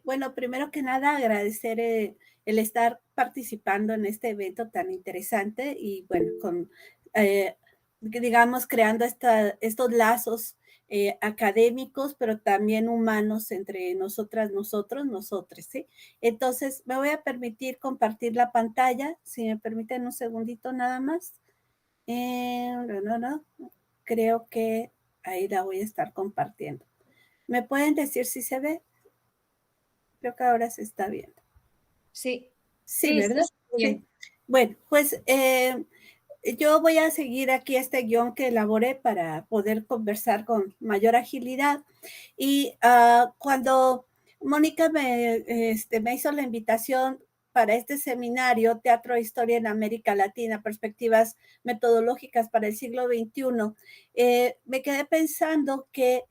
Bueno, primero que nada, agradecer el estar participando en este evento tan interesante y bueno, digamos, creando estos lazos académicos, pero también humanos entre nosotras, nosotros, nosotres, ¿sí? Entonces, me voy a permitir compartir la pantalla, si me permiten un segundito nada más. No, creo que ahí la voy a estar compartiendo. ¿Me pueden decir si se ve? Creo que ahora se está viendo. Sí, Sí, sí, sí, ¿verdad? Sí. bien. Bueno, pues yo voy a seguir aquí este guión que elaboré para poder conversar con mayor agilidad. Y cuando Mónica me hizo la invitación para este seminario, Teatro e Historia en América Latina, Perspectivas Metodológicas para el siglo XXI, me quedé pensando que,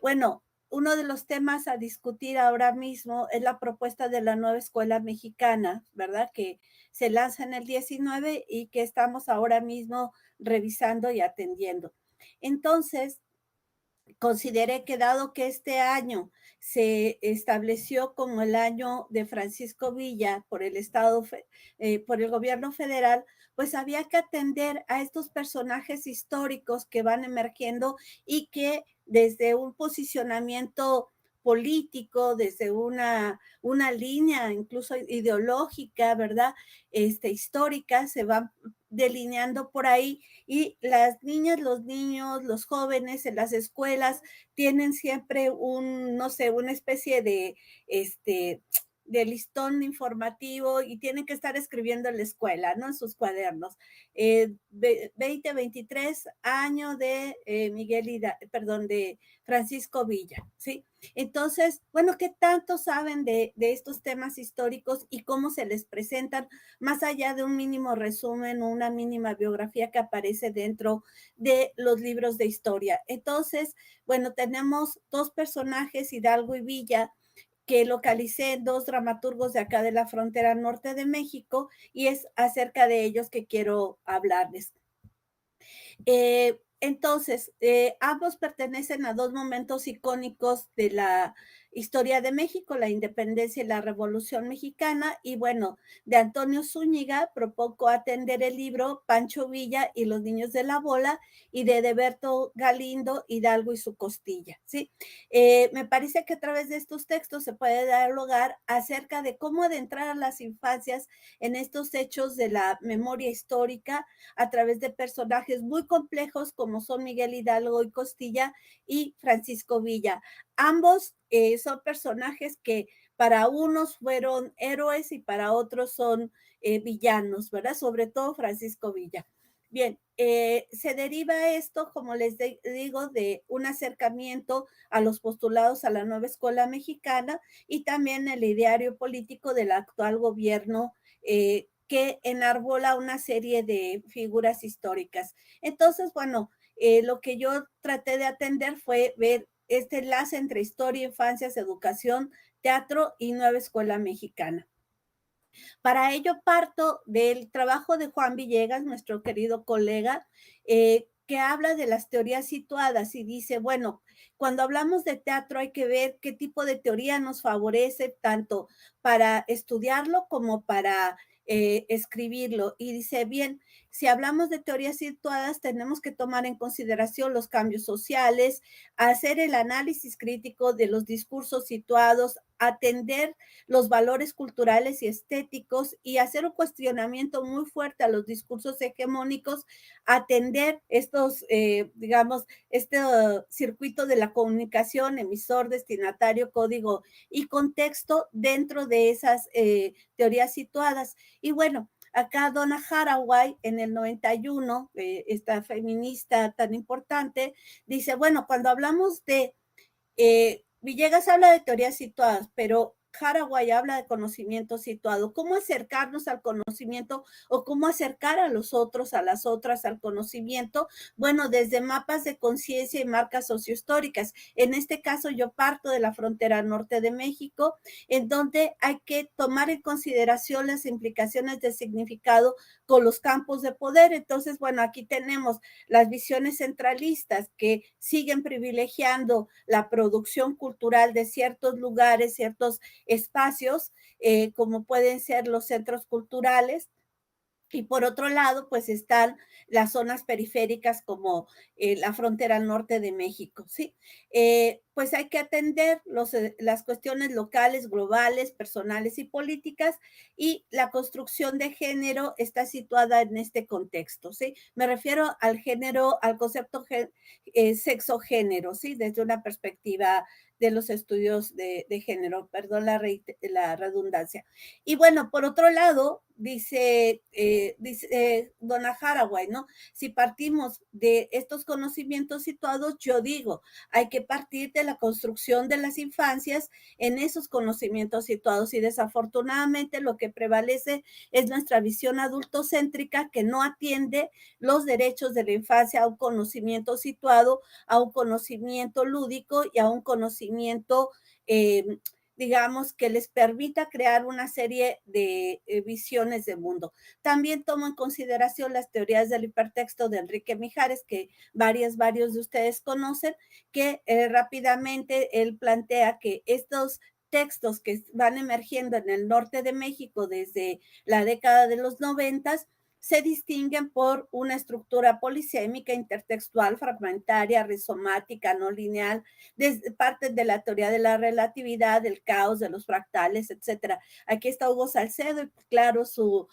bueno, uno de los temas a discutir ahora mismo es la propuesta de la nueva escuela mexicana, ¿verdad? Que se lanza en el 19 y que estamos ahora mismo revisando y atendiendo. Entonces, consideré que dado que este año se estableció como el año de Francisco Villa por el Estado, por el gobierno federal, pues había que atender a estos personajes históricos que van emergiendo y que desde un posicionamiento político, desde una línea incluso ideológica, ¿verdad? Histórica, se van delineando por ahí y las niñas, los niños, los jóvenes en las escuelas tienen siempre no sé, una especie este, de listón informativo y tienen que estar escribiendo en la escuela, ¿no? En sus cuadernos. 2023, año de de Francisco Villa, ¿sí? Entonces, bueno, ¿qué tanto saben de estos temas históricos y cómo se les presentan más allá de un mínimo resumen o una mínima biografía que aparece dentro de los libros de historia? Entonces, bueno, tenemos dos personajes, Hidalgo y Villa, que localicé en dos dramaturgos de acá de la frontera norte de México y es acerca de ellos que quiero hablarles. Entonces, ambos pertenecen a dos momentos icónicos de la historia de México, la independencia y la revolución mexicana. Y bueno, de Antonio Zúñiga propongo atender el libro Pancho Villa y los niños de la bola y de Edeberto Galindo, Hidalgo y su costilla, ¿sí? Me parece que a través de estos textos se puede dar lugar acerca de cómo adentrar a las infancias en estos hechos de la memoria histórica a través de personajes muy complejos como son Miguel Hidalgo y Costilla y Francisco Villa. Ambos son personajes que para unos fueron héroes y para otros son villanos, ¿verdad? Sobre todo Francisco Villa. Bien, se deriva esto, como les digo, de un acercamiento a los postulados a la nueva escuela mexicana y también el ideario político del actual gobierno que enarbola una serie de figuras históricas. Entonces, bueno, lo que yo traté de atender fue ver este enlace entre historia, infancias, educación, teatro y nueva escuela mexicana. Para ello parto del trabajo de Juan Villegas, nuestro querido colega, que habla de las teorías situadas y dice, bueno, cuando hablamos de teatro hay que ver qué tipo de teoría nos favorece tanto para estudiarlo como para escribirlo. Y dice, bien, si hablamos de teorías situadas, tenemos que tomar en consideración los cambios sociales, hacer el análisis crítico de los discursos situados, atender los valores culturales y estéticos y hacer un cuestionamiento muy fuerte a los discursos hegemónicos, atender estos, digamos, este circuito de la comunicación, emisor, destinatario, código y contexto dentro de esas teorías situadas. Y bueno, acá Donna Haraway en el 91, esta feminista tan importante, dice, bueno, cuando hablamos de Villegas habla de teorías situadas, pero Haraway habla de conocimiento situado, cómo acercarnos al conocimiento o cómo acercar a los otros, a las otras al conocimiento, bueno, desde mapas de conciencia y marcas sociohistóricas. En este caso yo parto de la frontera norte de México, en donde hay que tomar en consideración las implicaciones de significado con los campos de poder. Entonces, bueno, aquí tenemos las visiones centralistas que siguen privilegiando la producción cultural de ciertos lugares, ciertos espacios, como pueden ser los centros culturales, y por otro lado, pues están las zonas periféricas como la frontera norte de México, ¿sí? Pues hay que atender las cuestiones locales, globales, personales y políticas, y la construcción de género está situada en este contexto, ¿sí? Me refiero al género, al concepto sexo-género, ¿sí? Desde una perspectiva de los estudios de género, perdón la redundancia. Y bueno, por otro lado, dice Donna Haraway, ¿no? Si partimos de estos conocimientos situados, yo digo, hay que partir de la construcción de las infancias en esos conocimientos situados, y desafortunadamente lo que prevalece es nuestra visión adultocéntrica que no atiende los derechos de la infancia a un conocimiento situado, a un conocimiento lúdico y a un conocimiento digamos, que les permita crear una serie de visiones de mundo. También tomo en consideración las teorías del hipertexto de Enrique Mijares, que varios de ustedes conocen, que rápidamente él plantea que estos textos que van emergiendo en el norte de México desde la década de los 90 se distinguen por una estructura polisémica, intertextual, fragmentaria, rizomática, no lineal, desde parte de la teoría de la relatividad, del caos, de los fractales, etcétera. Aquí está Hugo Salcedo y claro, su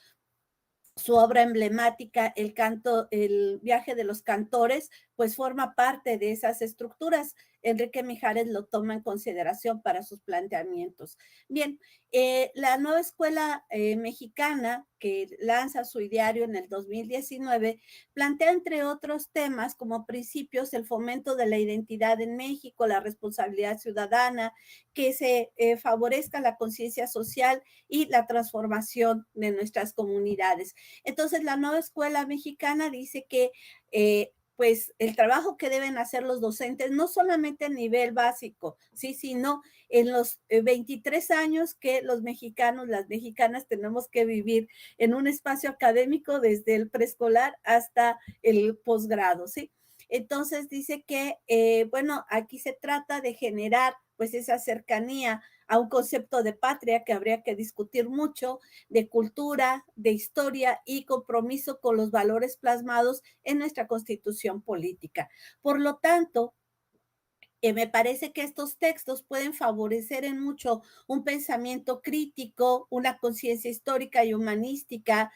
obra emblemática, el viaje de los cantores, pues forma parte de esas estructuras. Enrique Mijares lo toma en consideración para sus planteamientos. Bien, la nueva escuela mexicana que lanza su ideario en el 2019 plantea, entre otros temas, como principios, el fomento de la identidad en México, la responsabilidad ciudadana, que se favorezca la conciencia social y la transformación de nuestras comunidades. Entonces, la nueva escuela mexicana dice que pues el trabajo que deben hacer los docentes, no solamente a nivel básico, ¿sí? Sino en los 23 años que los mexicanos, las mexicanas tenemos que vivir en un espacio académico desde el preescolar hasta el posgrado, ¿sí? Entonces dice que, bueno, aquí se trata de generar pues esa cercanía a un concepto de patria que habría que discutir mucho, de cultura, de historia y compromiso con los valores plasmados en nuestra constitución política. Por lo tanto, me parece que estos textos pueden favorecer en mucho un pensamiento crítico, una conciencia histórica y humanística,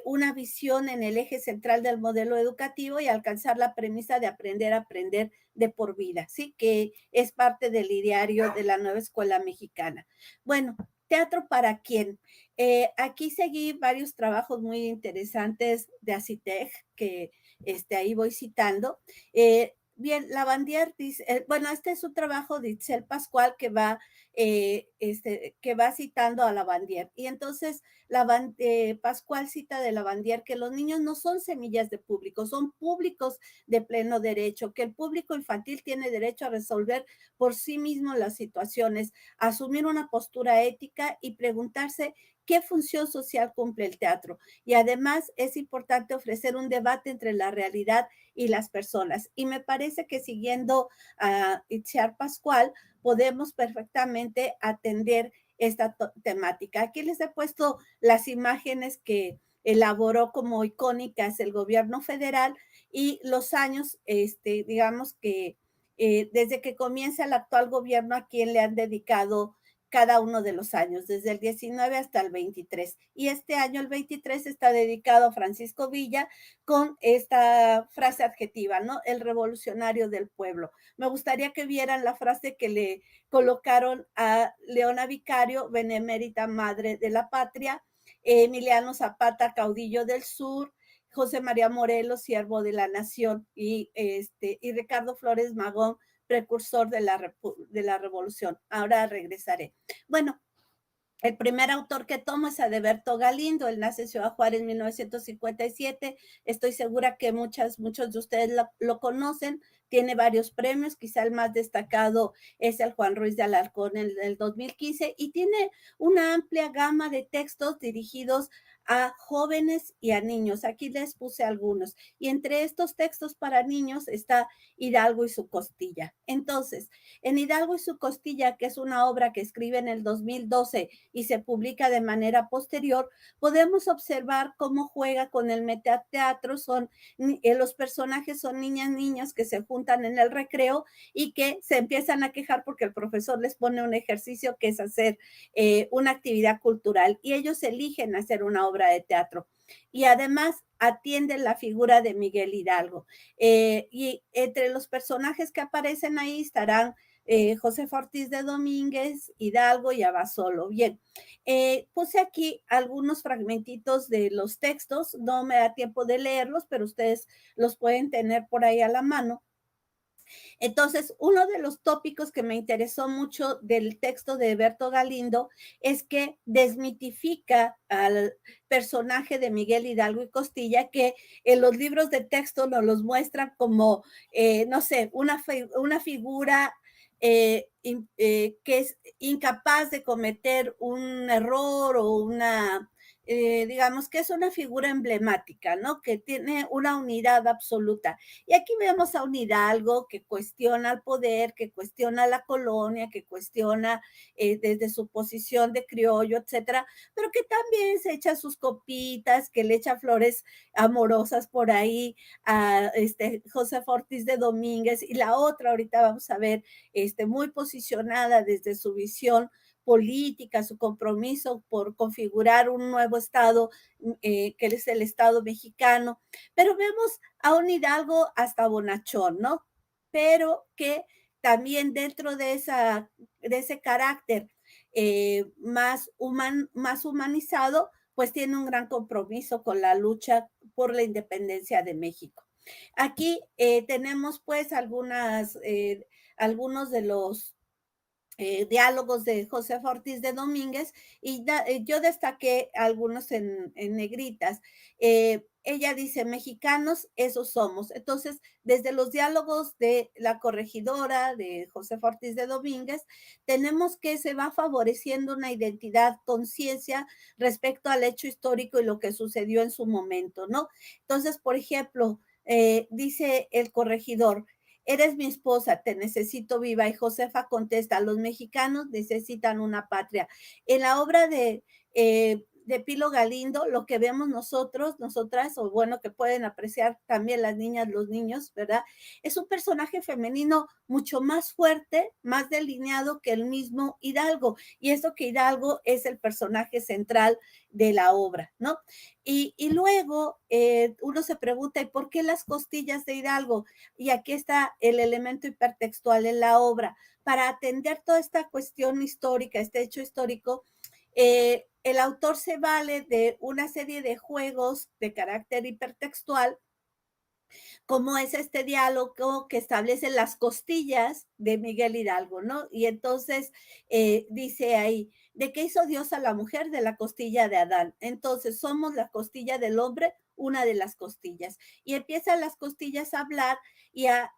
una visión en el eje central del modelo educativo y alcanzar la premisa de aprender a aprender de por vida, ¿sí? Que es parte del ideario de la nueva escuela mexicana. Bueno, ¿teatro para quién? Aquí seguí varios trabajos muy interesantes de Aciteg, que ahí voy citando. Bien, Lavandier dice, bueno, este es un trabajo de Itzel Pascual que va citando a Lavandier. Y entonces Pascual cita de Lavandier que los niños no son semillas de público, son públicos de pleno derecho, que el público infantil tiene derecho a resolver por sí mismo las situaciones, a asumir una postura ética y preguntarse qué función social cumple el teatro. Y además es importante ofrecer un debate entre la realidad y las personas. Y me parece que siguiendo a Itziar Pascual, podemos perfectamente atender esta temática. Aquí les he puesto las imágenes que elaboró como icónicas el gobierno federal y los años, digamos que desde que comienza el actual gobierno, a quien le han dedicado cada uno de los años, desde el 19 hasta el 23. Y este año, el 23, está dedicado a Francisco Villa con esta frase adjetiva, ¿no? El revolucionario del pueblo. Me gustaría que vieran la frase que le colocaron a Leona Vicario, benemérita madre de la patria, Emiliano Zapata, caudillo del sur, José María Morelos, siervo de la nación, y Ricardo Flores Magón, precursor de la revolución. Ahora regresaré. Bueno, El primer autor que tomo es Adeberto Galindo. Él nace en Ciudad Juárez en 1957. Estoy segura que muchos de ustedes lo conocen. Tiene varios premios, quizá el más destacado es el Juan Ruiz de Alarcón en el 2015, y tiene una amplia gama de textos dirigidos a jóvenes y a niños. Aquí les puse algunos, y entre estos textos para niños está Hidalgo y su costilla. Entonces, en Hidalgo y su costilla, que es una obra que escribe en el 2012 y se publica de manera posterior, podemos observar cómo juega con el metateatro. Los personajes son niñas, niños que se juntan en el recreo y que se empiezan a quejar porque el profesor les pone un ejercicio que es hacer una actividad cultural, y ellos eligen hacer una obra de teatro. Y además atienden la figura de Miguel Hidalgo. Y entre los personajes que aparecen ahí estarán José Ortiz de Domínguez, Hidalgo y Abasolo. Bien, puse aquí algunos fragmentitos de los textos, no me da tiempo de leerlos, pero ustedes los pueden tener por ahí a la mano. Entonces, uno de los tópicos que me interesó mucho del texto de Berto Galindo es que desmitifica al personaje de Miguel Hidalgo y Costilla, que en los libros de texto nos los muestran como, no sé, una figura que es incapaz de cometer un error o digamos que es una figura emblemática, ¿no? Que tiene una unidad absoluta. Y aquí vemos a un Hidalgo que cuestiona el poder, que cuestiona la colonia, que cuestiona desde su posición de criollo, etcétera, pero que también se echa sus copitas, que le echa flores amorosas por ahí a José Ortiz de Domínguez, y la otra, ahorita vamos a ver, muy posicionada desde su visión política, su compromiso por configurar un nuevo Estado, que es el Estado mexicano. Pero vemos a un Hidalgo hasta bonachón, ¿no? Pero que también dentro de ese carácter más humanizado, pues tiene un gran compromiso con la lucha por la independencia de México. Aquí tenemos pues algunos de los diálogos de José Ortiz de Domínguez, y yo destaqué algunos en negritas. Ella dice, mexicanos, esos somos. Entonces, desde los diálogos de la corregidora de José Ortiz de Domínguez, tenemos que se va favoreciendo una identidad, conciencia respecto al hecho histórico y lo que sucedió en su momento, ¿no? Entonces, por ejemplo, dice el corregidor, eres mi esposa, te necesito viva. Y Josefa contesta, los mexicanos necesitan una patria. En la obra de Pilo Galindo, lo que vemos nosotras, o bueno, que pueden apreciar también las niñas, los niños, ¿verdad? Es un personaje femenino mucho más fuerte, más delineado que el mismo Hidalgo. Y eso que Hidalgo es el personaje central de la obra, ¿no? Y luego uno se pregunta, ¿y por qué las costillas de Hidalgo? Y aquí está el elemento hipertextual en la obra. Para atender toda esta cuestión histórica, este hecho histórico, el autor se vale de una serie de juegos de carácter hipertextual, como es este diálogo que establece las costillas de Miguel Hidalgo, ¿no? Y entonces dice ahí, ¿de qué hizo Dios a la mujer? De la costilla de Adán. Entonces, somos la costilla del hombre, una de las costillas. Y empiezan las costillas a hablar y a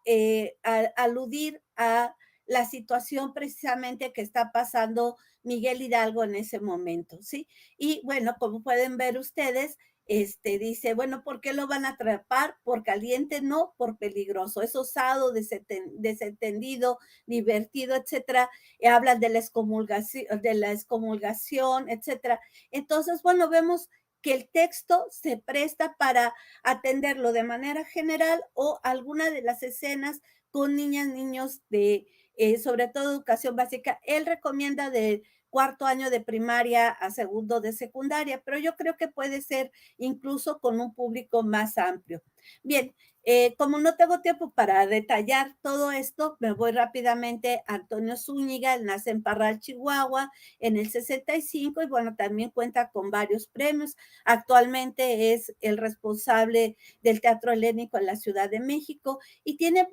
aludir a la situación precisamente que está pasando Miguel Hidalgo en ese momento, ¿sí? Y bueno, como pueden ver ustedes, dice, bueno, ¿por qué lo van a atrapar? Por caliente, no, por peligroso. Es osado, desentendido, divertido, etcétera. Hablan de la excomulgación, etcétera. Entonces, bueno, vemos que el texto se presta para atenderlo de manera general o alguna de las escenas con niñas, niños sobre todo educación básica. Él recomienda de cuarto año de primaria a segundo de secundaria, pero yo creo que puede ser incluso con un público más amplio. Bien, como no tengo tiempo para detallar todo esto, me voy rápidamente a Antonio Zúñiga. Él nace en Parral, Chihuahua, en el 65, y bueno, también cuenta con varios premios. Actualmente es el responsable del Teatro Helénico en la Ciudad de México y tiene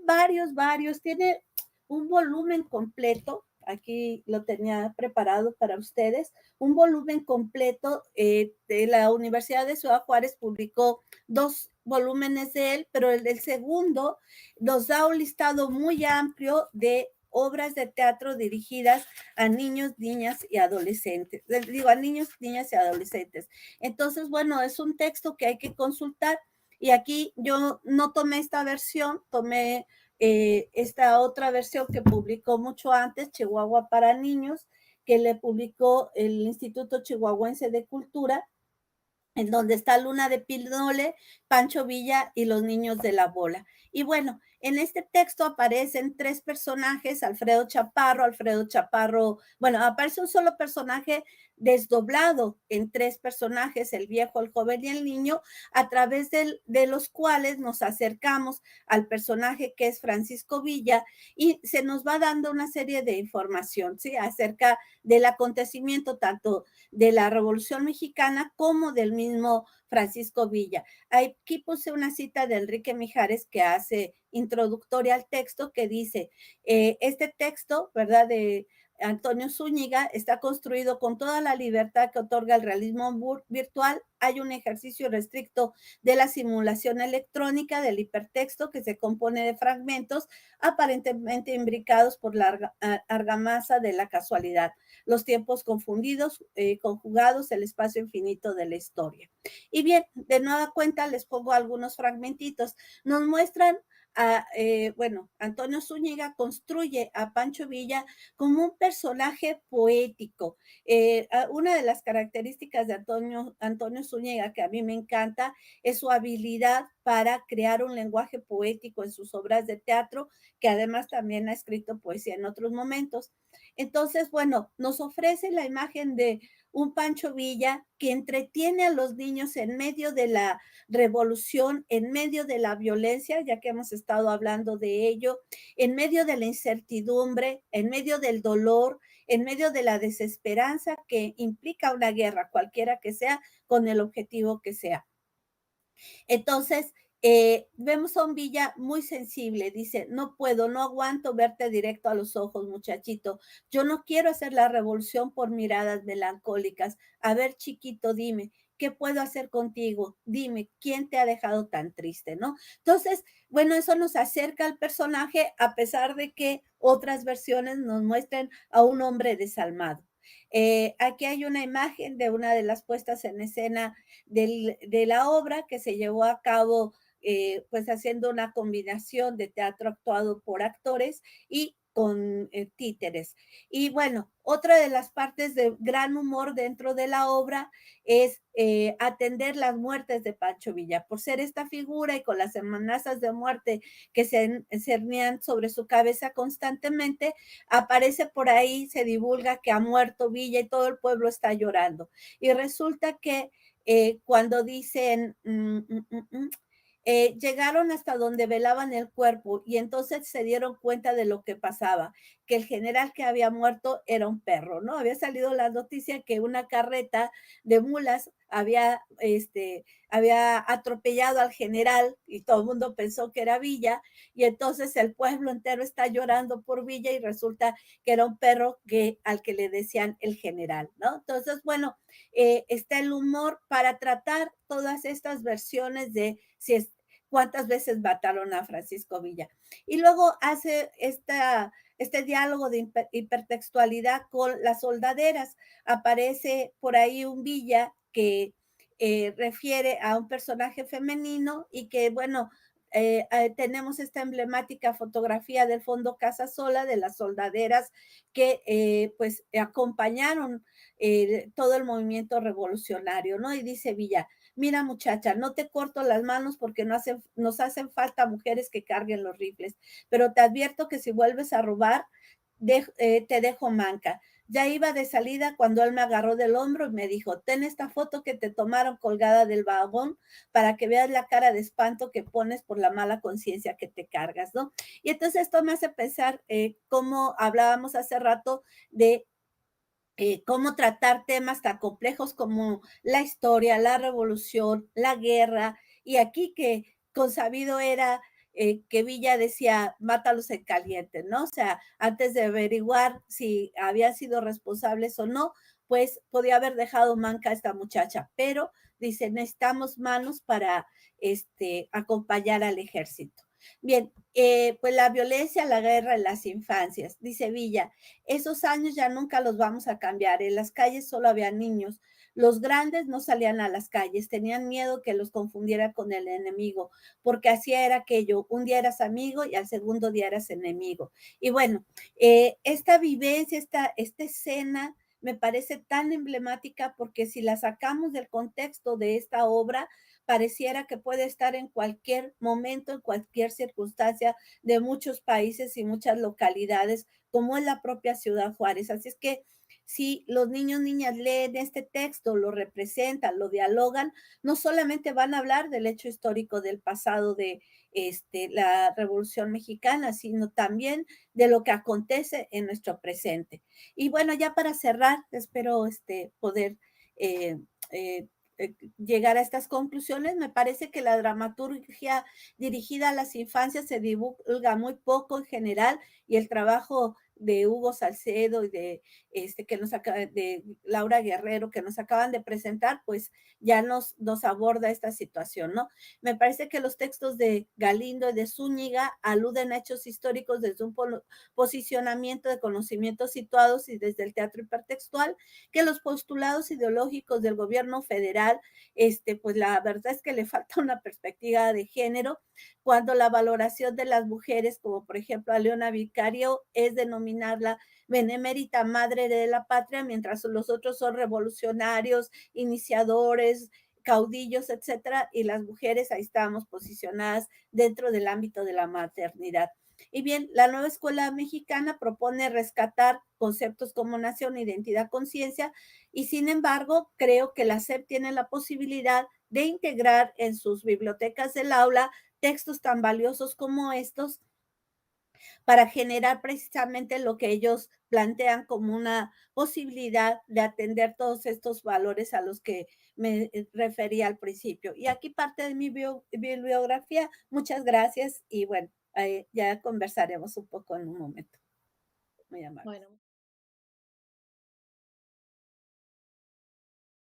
tiene un volumen completo aquí lo tenía preparado para ustedes, un volumen completo de la Universidad de Ciudad Juárez publicó 2 volúmenes de él, pero el del segundo nos da un listado muy amplio de obras de teatro dirigidas a niños, niñas y adolescentes. Digo, a niños, niñas y adolescentes. Entonces, bueno, es un texto que hay que consultar y aquí yo no tomé esta versión, tomé esta otra versión que publicó mucho antes, Chihuahua para Niños, que le publicó el Instituto Chihuahuense de Cultura, en donde está Luna de Pinole, Pancho Villa y los niños de la bola. Y bueno, en este texto aparecen 3 personajes, Alfredo Chaparro, bueno, aparece un solo personaje desdoblado en 3 personajes, el viejo, el joven y el niño, a través de los cuales nos acercamos al personaje que es Francisco Villa y se nos va dando una serie de información, ¿sí? Acerca del acontecimiento tanto de la Revolución Mexicana como del mismo Francisco Villa. Aquí puse una cita de Enrique Mijares que hace introductoria al texto que dice, este texto, ¿verdad? De Antonio Zúñiga está construido con toda la libertad que otorga el realismo virtual. Hay un ejercicio restricto de la simulación electrónica del hipertexto que se compone de fragmentos aparentemente imbricados por la argamasa de la casualidad, los tiempos confundidos, conjugados, el espacio infinito de la historia. Y bien, de nueva cuenta les pongo algunos fragmentitos. Nos muestran bueno, Antonio Zúñiga construye a Pancho Villa como un personaje poético. Una de las características de Antonio Zúñiga que a mí me encanta es su habilidad para crear un lenguaje poético en sus obras de teatro, que además también ha escrito poesía en otros momentos. Entonces, bueno, nos ofrece la imagen de un Pancho Villa que entretiene a los niños en medio de la revolución, en medio de la violencia, ya que hemos estado hablando de ello, en medio de la incertidumbre, en medio del dolor, en medio de la desesperanza que implica una guerra, cualquiera que sea, con el objetivo que sea. Entonces, vemos a un Villa muy sensible, dice, no puedo, no aguanto verte directo a los ojos, muchachito. Yo no quiero hacer la revolución por miradas melancólicas. A ver, chiquito, dime, ¿qué puedo hacer contigo? Dime, ¿quién te ha dejado tan triste, no? Entonces, bueno, eso nos acerca al personaje a pesar de que otras versiones nos muestren a un hombre desalmado. Aquí hay una imagen de una de las puestas en escena de la obra que se llevó a cabo pues haciendo una combinación de teatro actuado por actores y con títeres. Y bueno, otra de las partes de gran humor dentro de la obra es atender las muertes de Pancho Villa. Por ser esta figura y con las amenazas de muerte que se cernían sobre su cabeza constantemente, aparece por ahí, se divulga que ha muerto Villa y todo el pueblo está llorando. Y resulta que cuando dicen, llegaron hasta donde velaban el cuerpo y entonces se dieron cuenta de lo que pasaba, que el general que había muerto era un perro, ¿no? Había salido la noticia que una carreta de mulas había atropellado al general y todo el mundo pensó que era Villa y entonces el pueblo entero está llorando por Villa y resulta que era un perro al que le decían el general, ¿no? Entonces, bueno, está el humor para tratar todas estas versiones de si es, cuántas veces mataron a Francisco Villa. Y luego hace este diálogo de hipertextualidad con las soldaderas. Aparece por ahí un Villa que refiere a un personaje femenino y que, bueno, tenemos esta emblemática fotografía del fondo Casa Sola de las soldaderas que pues acompañaron todo el movimiento revolucionario, ¿no? Y dice Villa, mira muchacha, no te corto las manos porque nos hacen falta mujeres que carguen los rifles, pero te advierto que si vuelves a robar, te dejo manca. Ya iba de salida cuando él me agarró del hombro y me dijo, ten esta foto que te tomaron colgada del vagón para que veas la cara de espanto que pones por la mala conciencia que te cargas, ¿no? Y entonces esto me hace pensar cómo hablábamos hace rato de cómo tratar temas tan complejos como la historia, la revolución, la guerra, y aquí que consabido era que Villa decía, mátalos en caliente, ¿no? O sea, antes de averiguar si habían sido responsables o no, pues podía haber dejado manca a esta muchacha, pero dice, necesitamos manos para acompañar al ejército. Bien, pues la violencia, la guerra en las infancias, dice Villa, esos años ya nunca los vamos a cambiar. En las calles solo había niños. Los grandes no salían a las calles, tenían miedo que los confundiera con el enemigo, porque así era aquello, un día eras amigo y al segundo día eras enemigo. Y bueno, esta vivencia, esta escena me parece tan emblemática porque si la sacamos del contexto de esta obra, pareciera que puede estar en cualquier momento, en cualquier circunstancia de muchos países y muchas localidades, como es la propia Ciudad Juárez. Así es que si los niños, niñas leen este texto, lo representan, lo dialogan, no solamente van a hablar del hecho histórico del pasado de la Revolución Mexicana, sino también de lo que acontece en nuestro presente. Y bueno, ya para cerrar, espero poder eh, eh, llegar a estas conclusiones. Me parece que la dramaturgia dirigida a las infancias se divulga muy poco en general y el trabajo de Hugo Salcedo y de que nos acaba, de Laura Guerrero que nos acaban de presentar, pues ya nos aborda esta situación, ¿no? Me parece que los textos de Galindo y de Zúñiga aluden a hechos históricos desde un posicionamiento de conocimientos situados y desde el teatro hipertextual, que los postulados ideológicos del gobierno federal, pues la verdad es que le falta una perspectiva de género, cuando la valoración de las mujeres, como por ejemplo a Leona Vicario, es denominarla benemérita madre de la patria, mientras los otros son revolucionarios, iniciadores, caudillos, etcétera, y las mujeres ahí estábamos posicionadas dentro del ámbito de la maternidad. Y bien, la nueva escuela mexicana propone rescatar conceptos como nación, identidad, conciencia, y sin embargo, creo que la SEP tiene la posibilidad de integrar en sus bibliotecas del aula textos tan valiosos como estos para generar precisamente lo que ellos plantean como una posibilidad de atender todos estos valores a los que me refería al principio. Y aquí parte de mi bibliografía. Muchas gracias y bueno, ya conversaremos un poco en un momento. Muy amable. Bueno.